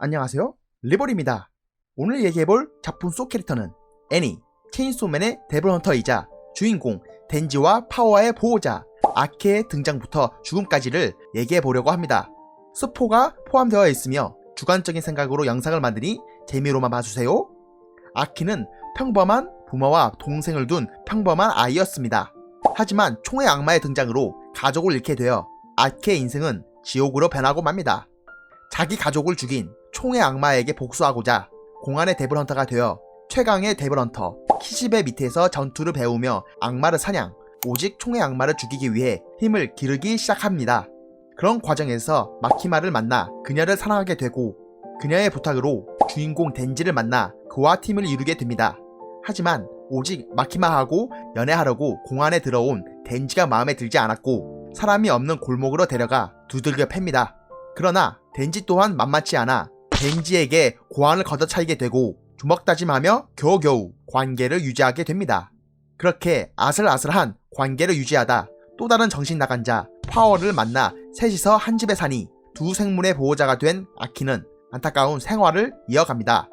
안녕하세요, 리볼입니다. 오늘 얘기해볼 작품 속 캐릭터는 애니, 체인소맨의 데블헌터이자 주인공 덴지와 파워의 보호자 아키의 등장부터 죽음까지를 얘기해보려고 합니다. 스포가 포함되어 있으며 주관적인 생각으로 영상을 만드니 재미로만 봐주세요. 아키는 평범한 부모와 동생을 둔 평범한 아이였습니다. 하지만 총의 악마의 등장으로 가족을 잃게 되어 아키의 인생은 지옥으로 변하고 맙니다. 자기 가족을 죽인 총의 악마에게 복수하고자 공안의 데블헌터가 되어 최강의 데블헌터 키시베 밑에서 전투를 배우며 악마를 사냥, 오직 총의 악마를 죽이기 위해 힘을 기르기 시작합니다. 그런 과정에서 마키마를 만나 그녀를 사랑하게 되고 그녀의 부탁으로 주인공 덴지를 만나 그와 팀을 이루게 됩니다. 하지만 오직 마키마하고 연애하려고 공안에 들어온 덴지가 마음에 들지 않았고 사람이 없는 골목으로 데려가 두들겨 팹니다. 그러나 덴지 또한 만만치 않아 덴지에게 고안을 걷어차이게 되고 주먹다짐하며 겨우겨우 관계를 유지하게 됩니다. 그렇게 아슬아슬한 관계를 유지하다 또 다른 정신나간 자 파워를 만나 셋이서 한 집에 사니 두 생물의 보호자가 된 아키는 안타까운 생활을 이어갑니다.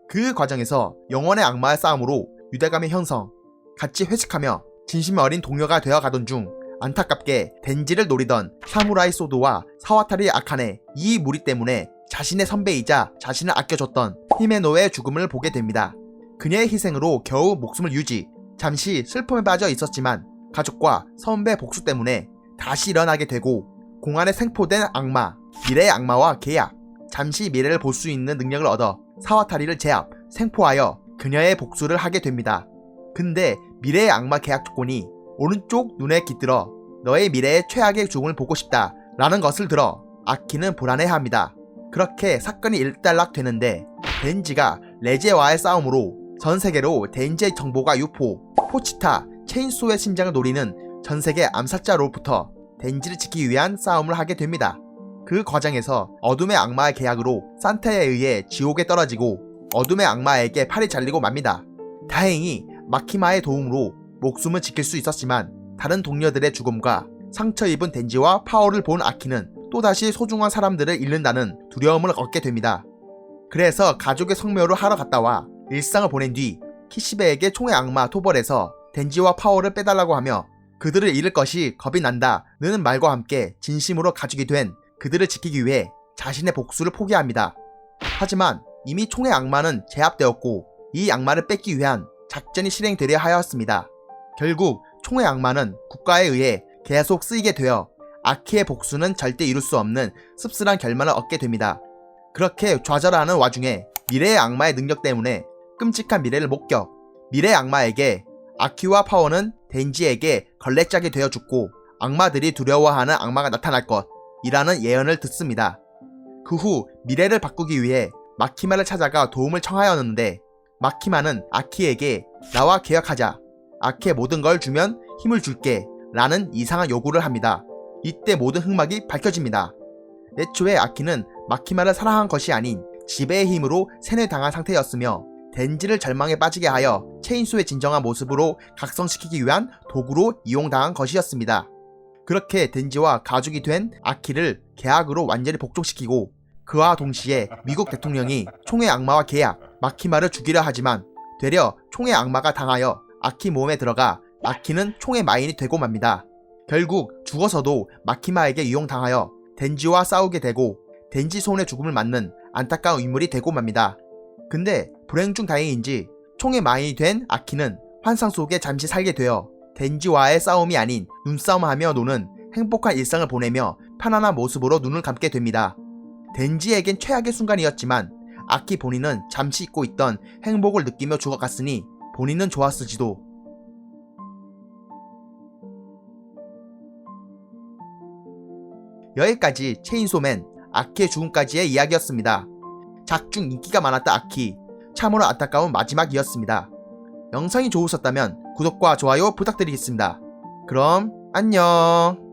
그 과정에서 영혼의 악마의 싸움으로 유대감의 형성, 같이 회식하며 진심 어린 동료가 되어가던 중 안타깝게 덴지를 노리던 사무라이 소도와 사와타리 아카네 이 무리 때문에 자신의 선배이자 자신을 아껴줬던 히메노의 죽음을 보게 됩니다. 그녀의 희생으로 겨우 목숨을 유지, 잠시 슬픔에 빠져 있었지만 가족과 선배 복수 때문에 다시 일어나게 되고 공안에 생포된 악마, 미래의 악마와 계약, 잠시 미래를 볼 수 있는 능력을 얻어 사와타리를 제압, 생포하여 그녀의 복수를 하게 됩니다. 근데 미래의 악마 계약 조건이 오른쪽 눈에 깃들어 너의 미래의 최악의 죽음을 보고 싶다 라는 것을 들어 아키는 불안해합니다. 그렇게 사건이 일단락되는데 덴지가 레제와의 싸움으로 전세계로 덴지의 정보가 유포, 포치타, 체인소의 심장을 노리는 전세계 암살자로부터 덴지를 지키기 위한 싸움을 하게 됩니다. 그 과정에서 어둠의 악마의 계약으로 산타에 의해 지옥에 떨어지고 어둠의 악마에게 팔이 잘리고 맙니다. 다행히 마키마의 도움으로 목숨을 지킬 수 있었지만 다른 동료들의 죽음과 상처 입은 덴지와 파워를 본 아키는 또다시 소중한 사람들을 잃는다는 두려움을 얻게 됩니다. 그래서 가족의 성묘를 하러 갔다 와 일상을 보낸 뒤 키시베에게 총의 악마 토벌에서 덴지와 파워를 빼달라고 하며 그들을 잃을 것이 겁이 난다는 말과 함께 진심으로 가족이 된 그들을 지키기 위해 자신의 복수를 포기합니다. 하지만 이미 총의 악마는 제압되었고 이 악마를 뺏기 위한 작전이 실행되려 하였습니다. 결국 총의 악마는 국가에 의해 계속 쓰이게 되어 아키의 복수는 절대 이룰 수 없는 씁쓸한 결말을 얻게 됩니다. 그렇게 좌절하는 와중에 미래의 악마의 능력 때문에 끔찍한 미래를 목격, 미래의 악마에게 아키와 파워는 덴지에게 걸레짝이 되어 죽고 악마들이 두려워하는 악마가 나타날 것이라는 예언을 듣습니다. 그 후 미래를 바꾸기 위해 마키마를 찾아가 도움을 청하였는데 마키마는 아키에게 나와 계약하자, 아키의 모든 걸 주면 힘을 줄게 라는 이상한 요구를 합니다. 이때 모든 흑막이 밝혀집니다. 애초에 아키는 마키마를 사랑한 것이 아닌 지배의 힘으로 세뇌당한 상태였으며 덴지를 절망에 빠지게 하여 체인소의 진정한 모습으로 각성시키기 위한 도구로 이용당한 것이었습니다. 그렇게 덴지와 가족이 된 아키를 계약으로 완전히 복종시키고 그와 동시에 미국 대통령이 총의 악마와 계약, 마키마를 죽이려 하지만 되려 총의 악마가 당하여 아키 몸에 들어가 아키는 총의 마인이 되고 맙니다. 결국 죽어서도 마키마에게 이용당하여 덴지와 싸우게 되고 덴지 손의 죽음을 맞는 안타까운 인물이 되고 맙니다. 근데 불행 중 다행인지 총의 마인이 된 아키는 환상 속에 잠시 살게 되어 덴지와의 싸움이 아닌 눈싸움하며 노는 행복한 일상을 보내며 편안한 모습으로 눈을 감게 됩니다. 덴지에겐 최악의 순간이었지만 아키 본인은 잠시 잊고 있던 행복을 느끼며 죽어갔으니 본인은 좋았을지도. 여기까지 체인소맨 아키의 죽음까지의 이야기였습니다. 작중 인기가 많았던 아키, 참으로 안타까운 마지막이었습니다. 영상이 좋으셨다면 구독과 좋아요 부탁드리겠습니다. 그럼 안녕.